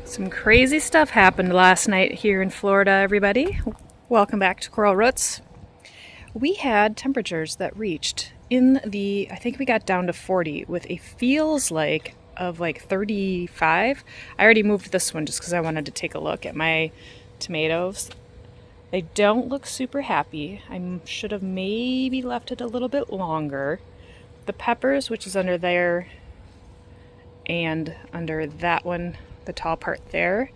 Some crazy stuff happened last night here in Florida, everybody. Welcome back to Coral Roots. We had temperatures that reached I think we got down to 40 with a feels like of like 35. I already moved this one just because I wanted to take a look at my tomatoes. They don't look super happy. I should have maybe left it a little bit longer. The peppers, which is under there and under that one, the tall part there,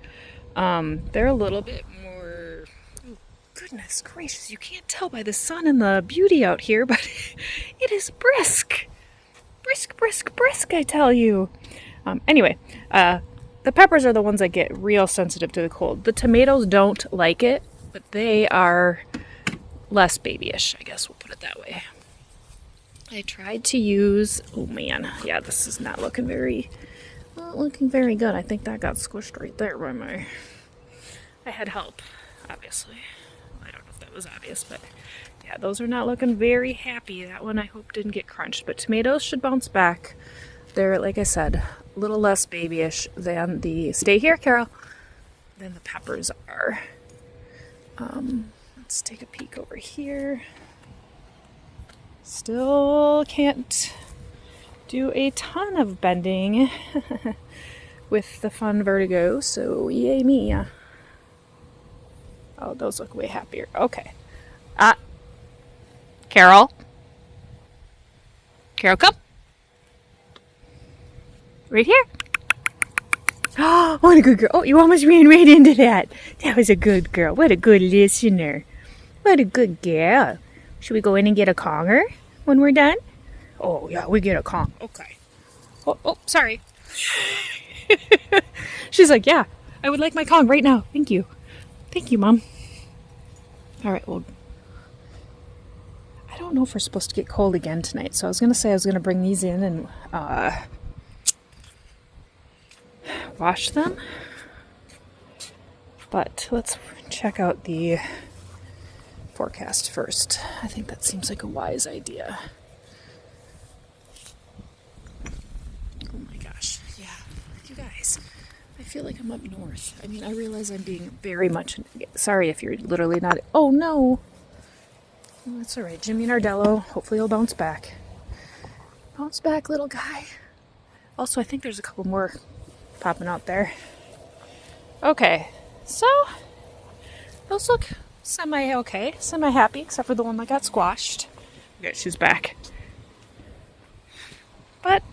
they're a little bit more, oh, goodness gracious, you can't tell by the sun and the beauty out here, but it is brisk. Brisk, brisk, brisk, I tell you. Anyway, the peppers are the ones that get real sensitive to the cold. The tomatoes don't like it, but they are less babyish, I guess we'll put it that way. I tried to use, oh man, yeah, this is not looking very good. I think that got squished right there by I had help, obviously. I don't know if that was obvious, but yeah, those are not looking very happy. That one I hope didn't get crunched, but tomatoes should bounce back. They're, like I said, a little less babyish than stay here, Carol, than the peppers are. Let's take a peek over here. Still can't do a ton of bending with the fun vertigo, so yay me. Oh, those look way happier. Okay. Carol? Carol, come. Right here. Oh, what a good girl. Oh, you almost ran right into that. That was a good girl. What a good listener. What a good girl. Should we go in and get a conger when we're done? Oh, yeah, we get a Kong. Okay. Oh, sorry. She's like, yeah, I would like my Kong right now. Thank you. Thank you, Mom. All right, well, I don't know if we're supposed to get cold again tonight, so I was going to say I was going to bring these in and wash them. But let's check out the forecast first. I think that seems like a wise idea. Guys, I feel like I'm up north. I mean, I realize I'm being very much sorry if you're literally not. Oh no, that's all right. Jimmy Nardello, hopefully he'll bounce back. Bounce back, little guy. Also, I think there's a couple more popping out there. Okay, so those look semi-okay, semi-happy, except for the one that got squashed. Okay, she's back. But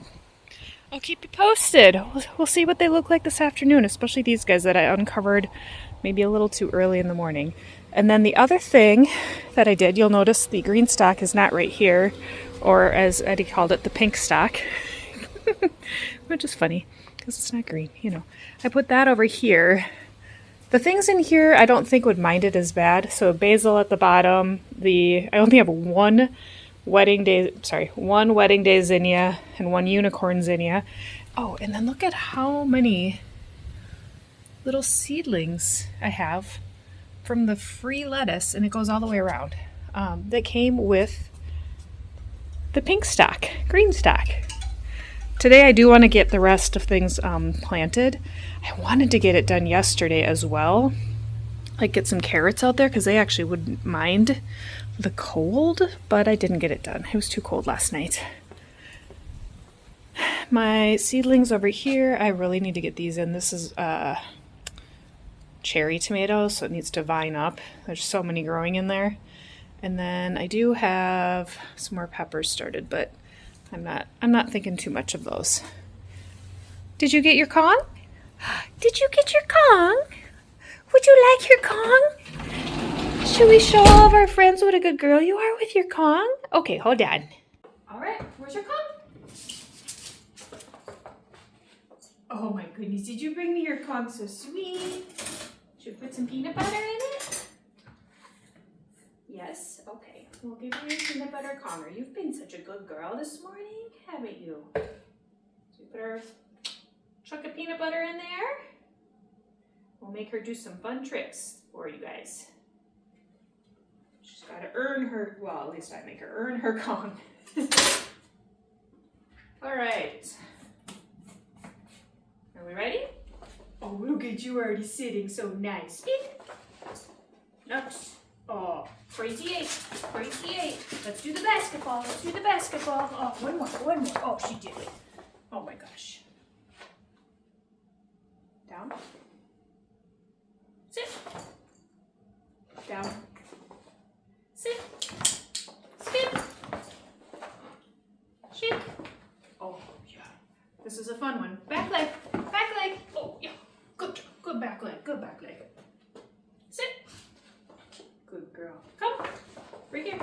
I'll keep you posted. We'll see what they look like this afternoon, especially these guys that I uncovered maybe a little too early in the morning. And then the other thing that I did, you'll notice the green stalk is not right here, or as Eddie called it, the pink stalk, which is funny because it's not green, you know. I put that over here. The things in here I don't think would mind it as bad. So basil at the bottom. I only have one wedding day zinnia and one unicorn zinnia. Oh, and then look at how many little seedlings I have from the free lettuce, and it goes all the way around, that came with the pink stalk, green stalk. Today I do want to get the rest of things planted. I wanted to get it done yesterday as well, like get some carrots out there because they actually wouldn't mind the cold, but I didn't get it done. It was too cold last night. My seedlings over here, I really need to get these in. This is cherry tomatoes, so it needs to vine up. There's so many growing in there. And then I do have some more peppers started, but I'm not thinking too much of those. Did you get your Kong? Did you get your Kong? Would you like your Kong? Should we show all of our friends what a good girl you are with your Kong? Okay, hold on. All right, where's your Kong? Oh my goodness, did you bring me your Kong? So sweet. Should we put some peanut butter in it? Yes? Okay, we'll give you your peanut butter Konger. You've been such a good girl this morning, haven't you? So we put our chunk of peanut butter in there. We'll make her do some fun tricks for you guys. She's got to earn her, well, at least I make her earn her Kong. All right. Are we ready? Oh Oh, look at you already sitting so nice. Spin. Nuts. Oh, crazy eight. Crazy eight. Let's do the basketball. Let's do the basketball. Oh, one more. One more. Oh, she did it. Oh my gosh. Down. Sit. Down. Sit. Spin. Shake. Oh, yeah. This is a fun one. Back leg. Back leg. Oh, yeah. Good job. Good back leg. Good back leg. Sit. Good girl. Come. Right here.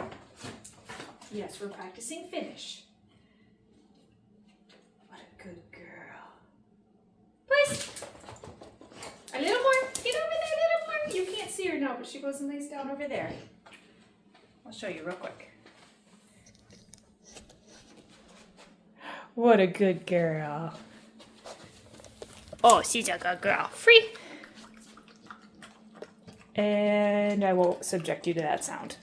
Yes, we're practicing finish. What a good girl. Please. A little more. Get over there a little more. You can't see her now, but she goes and lays down over there. I'll show you real quick. What a good girl. Oh, she's a good girl. Free. And I won't subject you to that sound.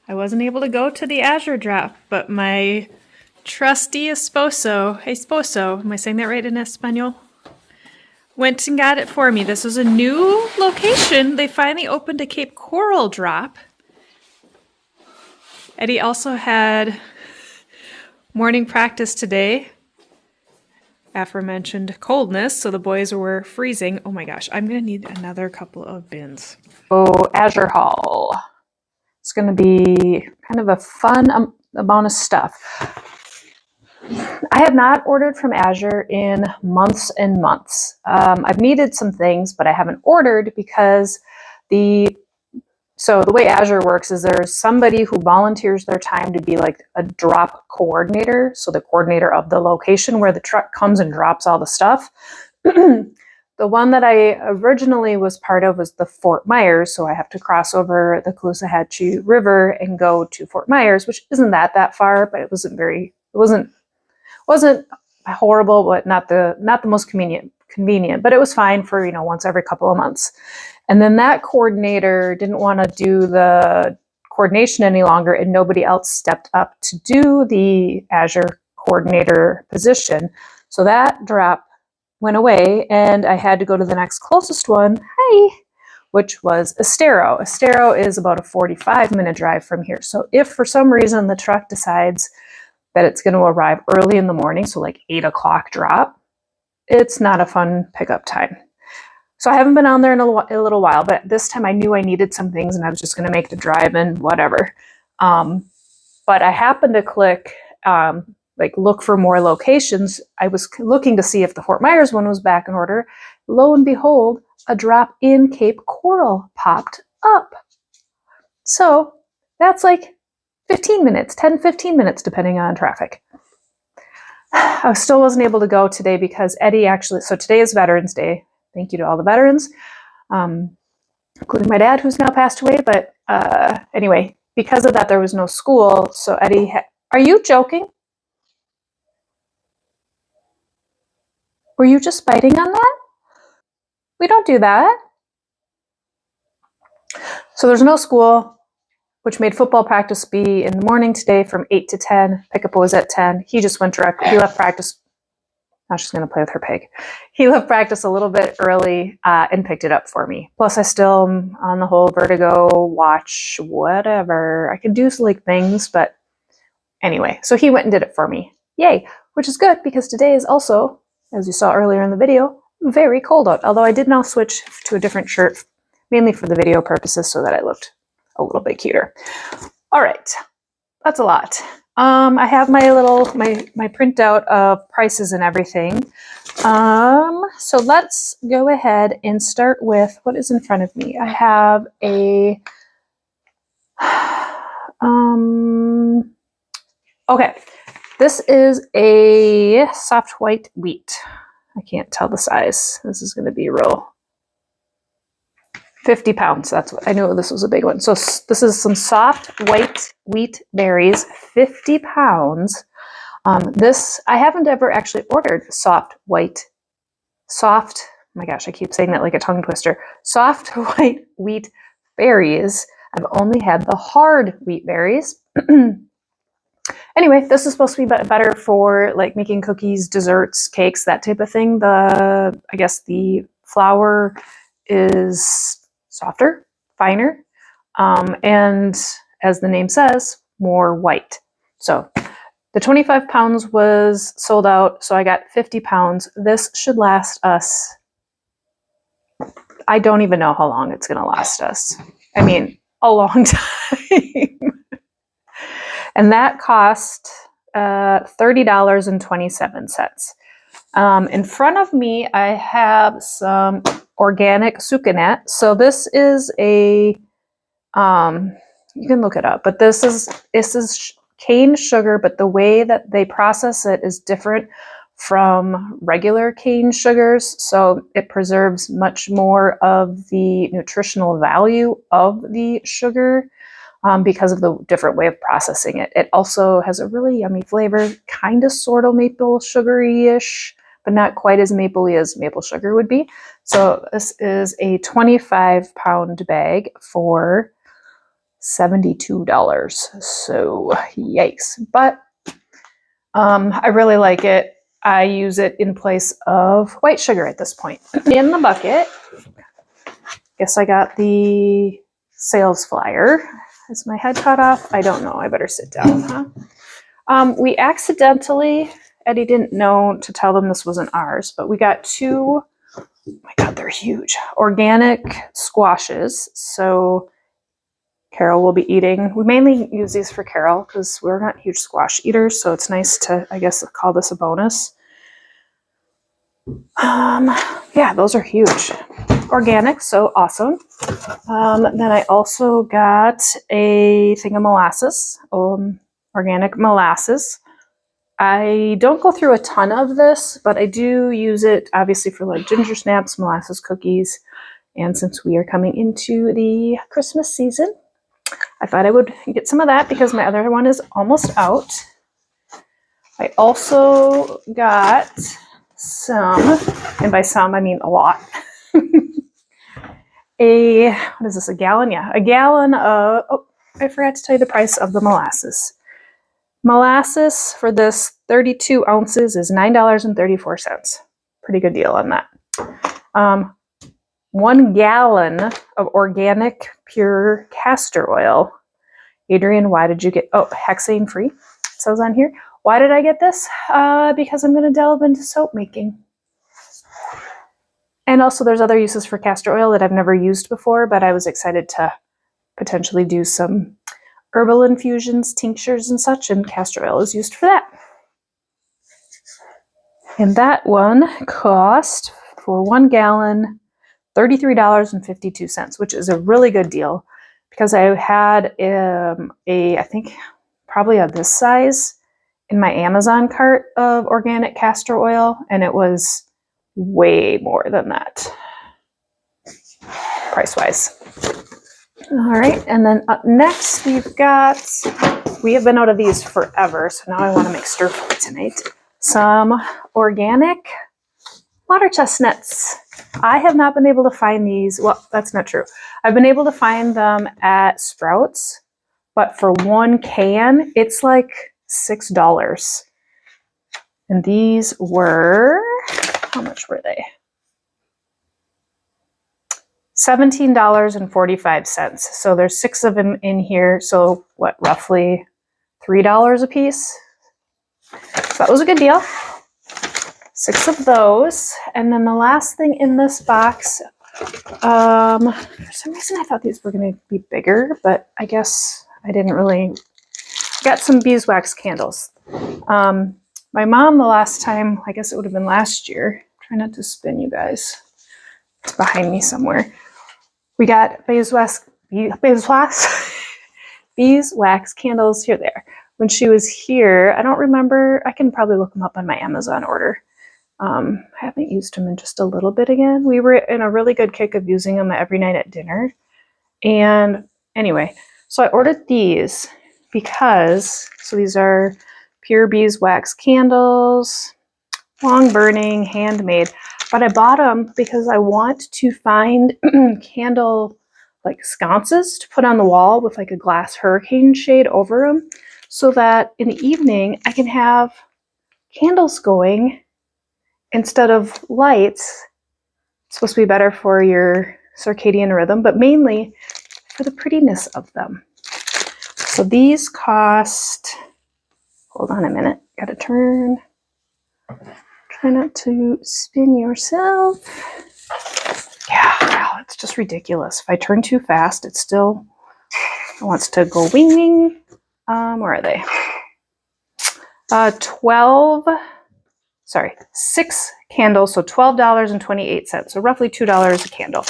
I wasn't able to go to the Azure drop, but my trusty esposo, am I saying that right in Espanol? Went and got it for me. This was a new location. They finally opened a Cape Coral drop. Eddie also had morning practice today. Aforementioned coldness, so the boys were freezing. Oh my gosh, I'm gonna need another couple of bins. Oh, Azure Haul. It's gonna be kind of a fun amount of stuff. I have not ordered from Azure in months and months. I've needed some things, but I haven't ordered because so the way Azure works is there's somebody who volunteers their time to be like a drop coordinator. So the coordinator of the location where the truck comes and drops all the stuff. The one that I originally was part of was the Fort Myers. So I have to cross over the Caloosahatchee River and go to Fort Myers, which isn't that far, but it wasn't horrible, but not the most convenient, but it was fine for, once every couple of months. And then that coordinator didn't want to do the coordination any longer, and nobody else stepped up to do the Azure coordinator position. So that drop went away, and I had to go to the next closest one, which was Estero. Estero is about a 45-minute drive from here. So if for some reason the truck decides that it's going to arrive early in the morning, so like 8 o'clock drop, it's not a fun pickup time. So I haven't been on there in a little while, but this time I knew I needed some things and I was just going to make the drive and whatever. But I happened to click, look for more locations. I was looking to see if the Fort Myers one was back in order. Lo and behold, a drop in Cape Coral popped up. So that's like 15 minutes, 10, 15 minutes, depending on traffic. I still wasn't able to go today because Eddie so today is Veterans Day. Thank you to all the veterans, including my dad, who's now passed away. But anyway, because of that, there was no school. So Eddie, are you joking? Were you just biting on that? We don't do that. So there's no school, which made football practice be in the morning today from 8 to 10. Pickup was at 10. He just went directly. He left practice. Now she's going to play with her pig. He left practice a little bit early and picked it up for me. Plus, I still am on the whole vertigo, watch, whatever. I could do things, but anyway. So he went and did it for me. Yay, which is good because today is also, as you saw earlier in the video, very cold out. Although I did now switch to a different shirt, mainly for the video purposes so that I looked a little bit cuter. All right, that's a lot. I have my printout of prices and everything. So let's go ahead and start with what is in front of me. I have a, okay, this is a soft white wheat. I can't tell the size. This is going to be real. 50 pounds. That's what I knew. This was a big one. So this is some soft white wheat berries, 50 pounds. This, I haven't ever actually ordered soft, oh my gosh, I keep saying that like a tongue twister. Soft white wheat berries. I've only had the hard wheat berries. Anyway, this is supposed to be better for like making cookies, desserts, cakes, that type of thing. I guess the flour is softer, finer, and as the name says, more white. So the 25 pounds was sold out, so I got 50 pounds. This should last us, I don't even know how long it's going to last us. I mean, a long time. And that cost $30.27. In front of me, I have some organic sucanat. So this is a, you can look it up, but this is cane sugar, but the way that they process it is different from regular cane sugars. So it preserves much more of the nutritional value of the sugar. Because of the different way of processing it. It also has a really yummy flavor, kind of sort of maple sugary-ish, but not quite as mapley as maple sugar would be. So this is a 25-pound bag for $72. So yikes. But I really like it. I use it in place of white sugar at this point. In the bucket, guess I got the sales flyer. Is my head cut off? I don't know. I better sit down, huh? We accidentally, Eddie didn't know to tell them this wasn't ours, but we got two, oh my God, they're huge, organic squashes. So Carol will be eating. We mainly use these for Carol because we're not huge squash eaters, so it's nice to, I guess, call this a bonus. Yeah, those are huge. Organic, so awesome. Then I also got a thing of molasses, organic molasses. I don't go through a ton of this, but I do use it obviously for like ginger snaps, molasses cookies, and since we are coming into the Christmas season, I thought I would get some of that because my other one is almost out. I also got some, and by some I mean a lot. What is this, a gallon? Yeah, a gallon of, oh, I forgot to tell you the price of the molasses. Molasses for this 32 ounces is $9.34. Pretty good deal on that. 1 gallon of organic pure castor oil. Adrian, why did you get, oh, hexane free, it says on here. Why did I get this? Because I'm going to delve into soap making. And also there's other uses for castor oil that I've never used before, but I was excited to potentially do some herbal infusions, tinctures and such, and castor oil is used for that. And that one cost, for 1 gallon, $33.52, which is a really good deal because I had I think probably of this size in my Amazon cart of organic castor oil, and it was way more than that price-wise. All right, and then up next we have been out of these forever, so now I want to make stir fry tonight. Some organic water chestnuts. I have not been able to find these. Well, that's not true. I've been able to find them at Sprouts, but for 1 can, it's like $6. And these were, how much were they? $17.45. So there's 6 of them in here. So what, roughly $3 a piece? So that was a good deal. 6 of those. And then the last thing in this box, for some reason I thought these were going to be bigger, but I guess I didn't really. Got some beeswax candles. My mom, the last time, I guess it would have been last year. Try not to spin, you guys. It's behind me somewhere. We got beeswax candles. Here they are. When she was here, I don't remember. I can probably look them up on my Amazon order. I haven't used them in just a little bit again. We were in a really good kick of using them every night at dinner. And anyway, so I ordered these because, so these are pure beeswax candles, long burning, handmade. But I bought them because I want to find candle like sconces to put on the wall with like a glass hurricane shade over them. so that in the evening I can have candles going instead of lights. It's supposed to be better for your circadian rhythm, but mainly for the prettiness of them. So these cost, hold on a minute, gotta turn. Try not to spin yourself. Yeah, wow, it's just ridiculous. If I turn too fast, it still wants to go wing wing. Where are they? 6 candles, so $12.28, so roughly $2 a candle,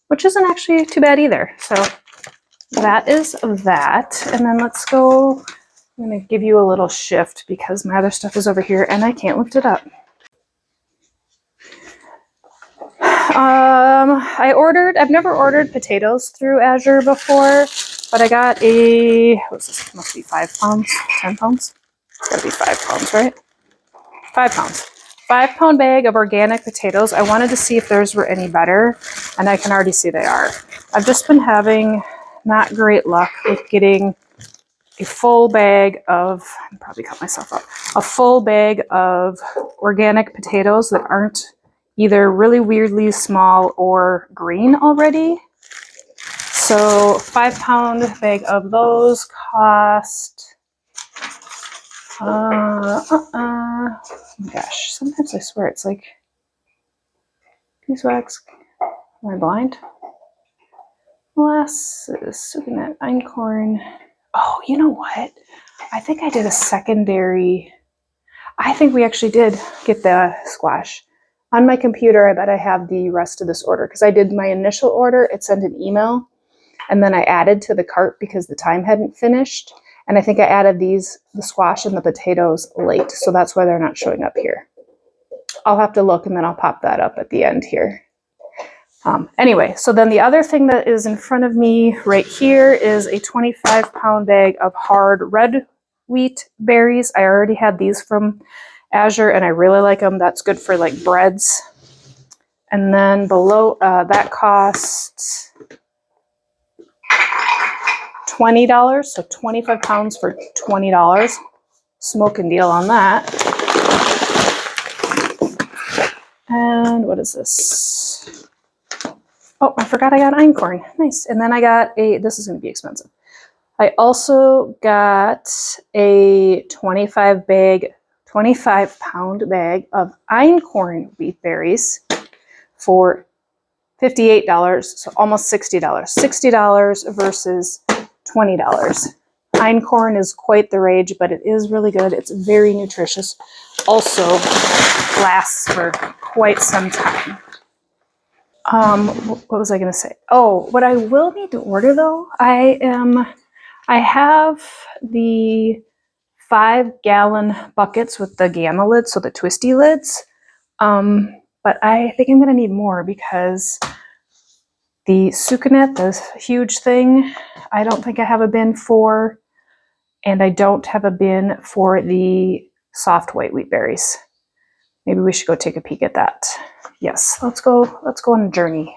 which isn't actually too bad either. So that is that. And then let's go, I'm gonna give you a little shift because my other stuff is over here and I can't lift it up. I've never ordered potatoes through Azure before, but I got a, what's this, must be 5 pounds, 10 pounds? It's gotta be 5 pounds, right? 5 pounds. 5 pound bag of organic potatoes. I wanted to see if theirs were any better, and I can already see they are. I've just been having not great luck with getting a full bag of, I'll probably cut myself up, a full bag of organic potatoes that aren't either really weirdly small or green already. So 5 pound bag of those cost, oh my gosh, sometimes I swear it's like beeswax. Am I blind? Molasses, sucanat, einkorn. Oh, you know what? I think I did a secondary. I think we actually did get the squash. On my computer, I bet I have the rest of this order because I did my initial order. It sent an email and then I added to the cart because the time hadn't finished. And I think I added the squash and the potatoes late. So that's why they're not showing up here. I'll have to look and then I'll pop that up at the end here. Anyway, so then the other thing that is in front of me right here is a 25 pound bag of hard red wheat berries. I already had these from Azure and I really like them. That's good for like breads. And then below that costs $20. So 25 pounds for $20. Smoking deal on that. And what is this? Oh, I forgot I got einkorn. Nice. And then I got this is going to be expensive. I also got a 25 pound bag of einkorn wheat berries for $58, so almost $60. $60 versus $20. Einkorn is quite the rage, but it is really good. It's very nutritious. Also lasts for quite some time. What was I going to say? Oh, what I will need to order though, I have the 5-gallon buckets with the gamma lids, so the twisty lids. But I think I'm going to need more because the sucanat, this huge thing, I don't think I have a bin for, and I don't have a bin for the soft white wheat berries. Maybe we should go take a peek at that. Yes, let's go on a journey.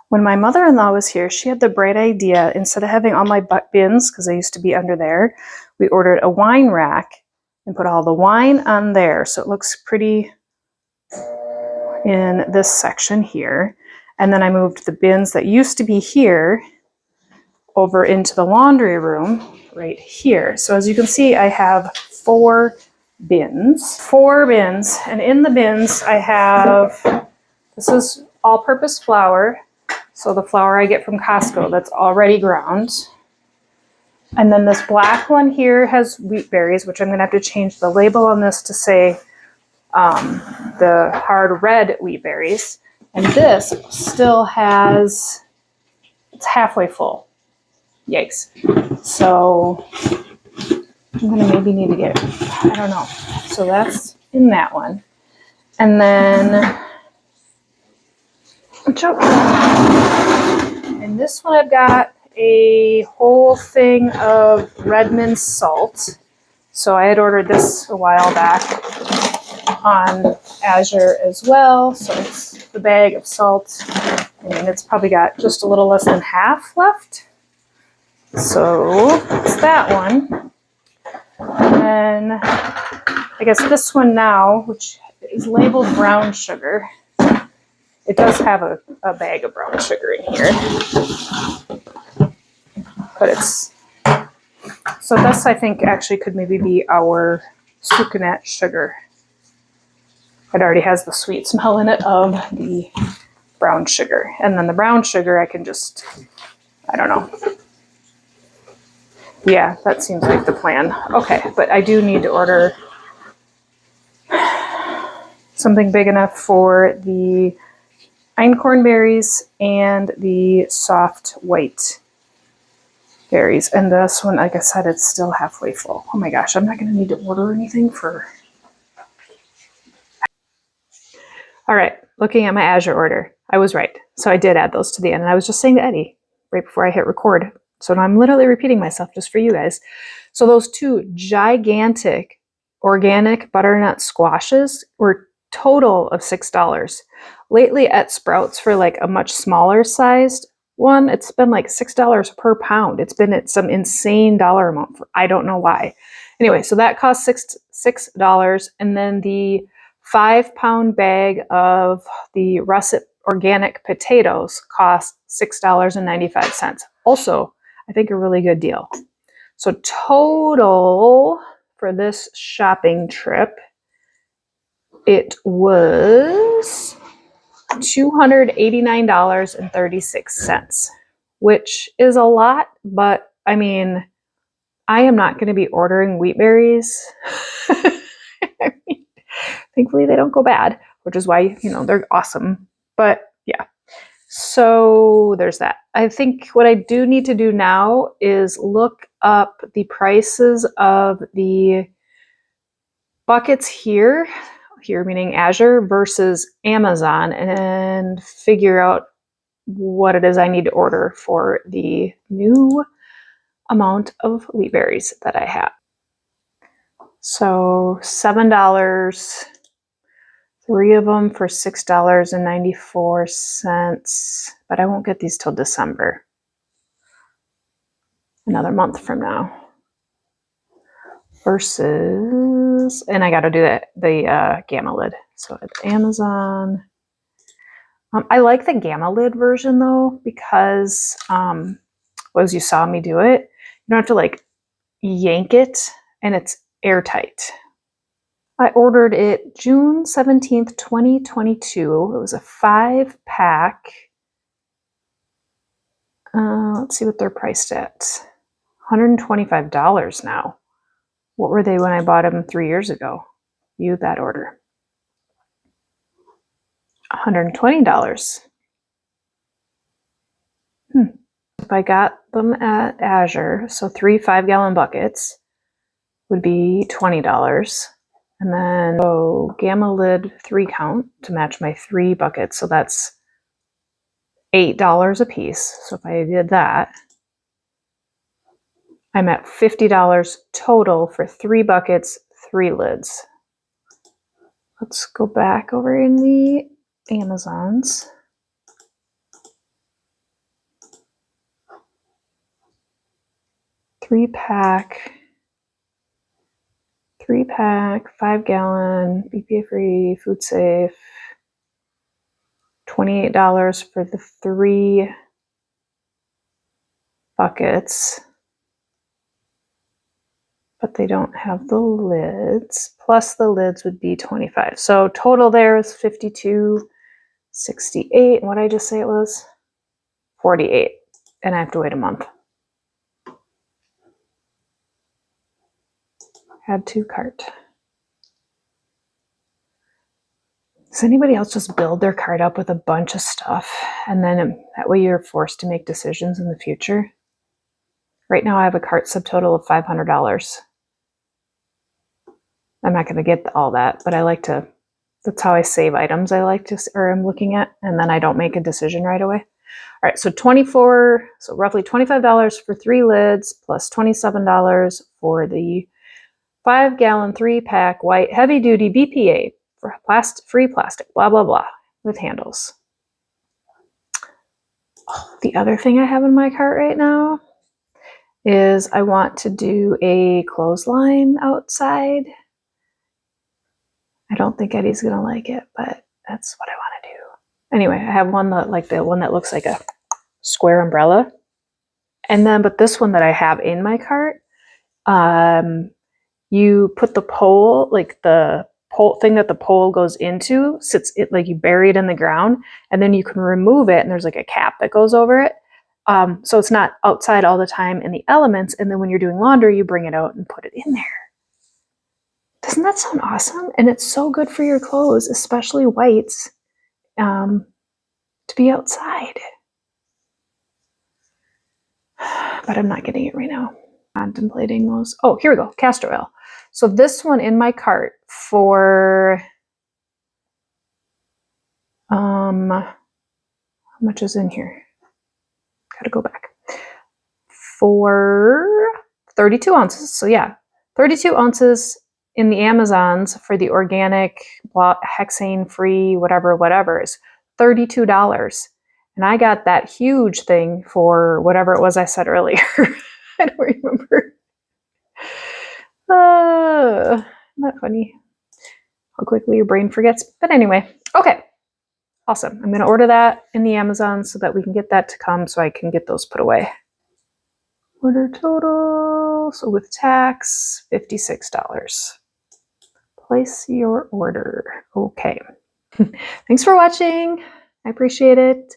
When my mother-in-law was here, she had the bright idea, instead of having all my bins, because I used to be under there, we ordered a wine rack and put all the wine on there. So it looks pretty in this section here. And then I moved the bins that used to be here over into the laundry room right here. So as you can see, I have 4 bins. 4 bins. And in the bins, I have, this is all-purpose flour. So the flour I get from Costco that's already ground. And then this black one here has wheat berries, which I'm going to have to change the label on this to say the hard red wheat berries. And this still has, it's halfway full. Yikes. So I'm going to maybe need to get, I don't know. So that's in that one. And then, in this one I've got a whole thing of Redmond salt. So I had ordered this a while back on Azure as well. So it's the bag of salt. I mean, it's probably got just a little less than half left. So it's that one. then I guess this one now, which is labeled brown sugar, it does have a bag of brown sugar in here. But it's, so this I think actually could maybe be our sucanat sugar. It already has the sweet smell in it of the brown sugar. And then the brown sugar I can just, I don't know. Yeah, that seems like the plan. Okay, but I do need to order something big enough for the einkorn berries and the soft white berries. And this one, like I said, it's still halfway full. Oh my gosh, I'm not going to need to order anything for... All right, looking at my Azure order, I was right. So I did add those to the end. And I was just saying to Eddie right before I hit record. So now I'm literally repeating myself just for you guys. So those two gigantic organic butternut squashes were total of $6. Lately at Sprouts for like a much smaller sized one, it's been like $6 per pound. It's been at some insane dollar amount for, I don't know why. Anyway, so that cost $6. And then the 5-pound bag of the russet organic potatoes cost $6.95. Also, I think a really good deal. So total for this shopping trip, it was $289.36, which is a lot, but I mean, I am not going to be ordering wheat berries. I mean, thankfully they don't go bad, which is why, you know, they're awesome. But yeah, so there's that. I think what I do need to do now is look up the prices of the buckets here meaning Azure versus Amazon, and figure out what it is I need to order for the new amount of wheat berries that I have. So $7, 3 of them for $6.94, but I won't get these till December, another month from now. Versus, and I got to do the Gamma lid. So at Amazon, I like the Gamma lid version though, because as you saw me do it, you don't have to like yank it, and it's airtight. I ordered it June 17th, 2022. It was a 5-pack. Let's see what they're priced at. $125 now. What were they when I bought them 3 years ago? View that order. $120. If I got them at Azure, so 3 5-gallon buckets would be $20. And then Gamma lid 3 count to match my 3 buckets. So that's $8 a piece. So if I did that, I'm at $50 total for 3 buckets, 3 lids. Let's go back over in the Amazons. Three pack, 5-gallon, BPA free, food safe. $28 for the 3 buckets, but they don't have the lids. Plus the lids would be $25. So total there is $52.68. What did I just say it was? $48. And I have to wait a month. Add to cart. Does anybody else just build their cart up with a bunch of stuff, and then that way you're forced to make decisions in the future? Right now I have a cart subtotal of $500. I'm not going to get all that, but I like to, that's how I save items I like to, or I'm looking at, and then I don't make a decision right away. All right, so roughly $25 for 3 lids, plus $27 for the 5-gallon 3-pack white heavy-duty BPA for free plastic, blah, blah, blah, with handles. Oh, the other thing I have in my cart right now is I want to do a clothesline outside. I don't think Eddie's gonna like it, but that's what I want to do. Anyway, I have one that like the one that looks like a square umbrella. And then, but this one that I have in my cart, you put the pole, like the pole thing that the pole goes into, sits it like you bury it in the ground, and then you can remove it, and there's like a cap that goes over it. So it's not outside all the time in the elements. And then when you're doing laundry, you bring it out and put it in there. Doesn't that sound awesome? And it's so good for your clothes, especially whites, to be outside. But I'm not getting it right now. Contemplating those. Oh, here we go. Castor oil. So this one in my cart for how much is in here? Gotta go back. For 32 ounces. So yeah, 32 ounces in the Amazons for the organic, hexane free, whatever is $32. And I got that huge thing for whatever it was I said earlier. I don't remember. Isn't that funny? How quickly your brain forgets. But anyway, okay. Awesome. I'm going to order that in the Amazon so that we can get that to come so I can get those put away. Order total, so with tax, $56. Place your order. Okay. Thanks for watching. I appreciate it.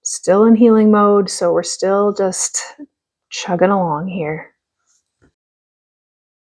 Still in healing mode, so we're still just chugging along here.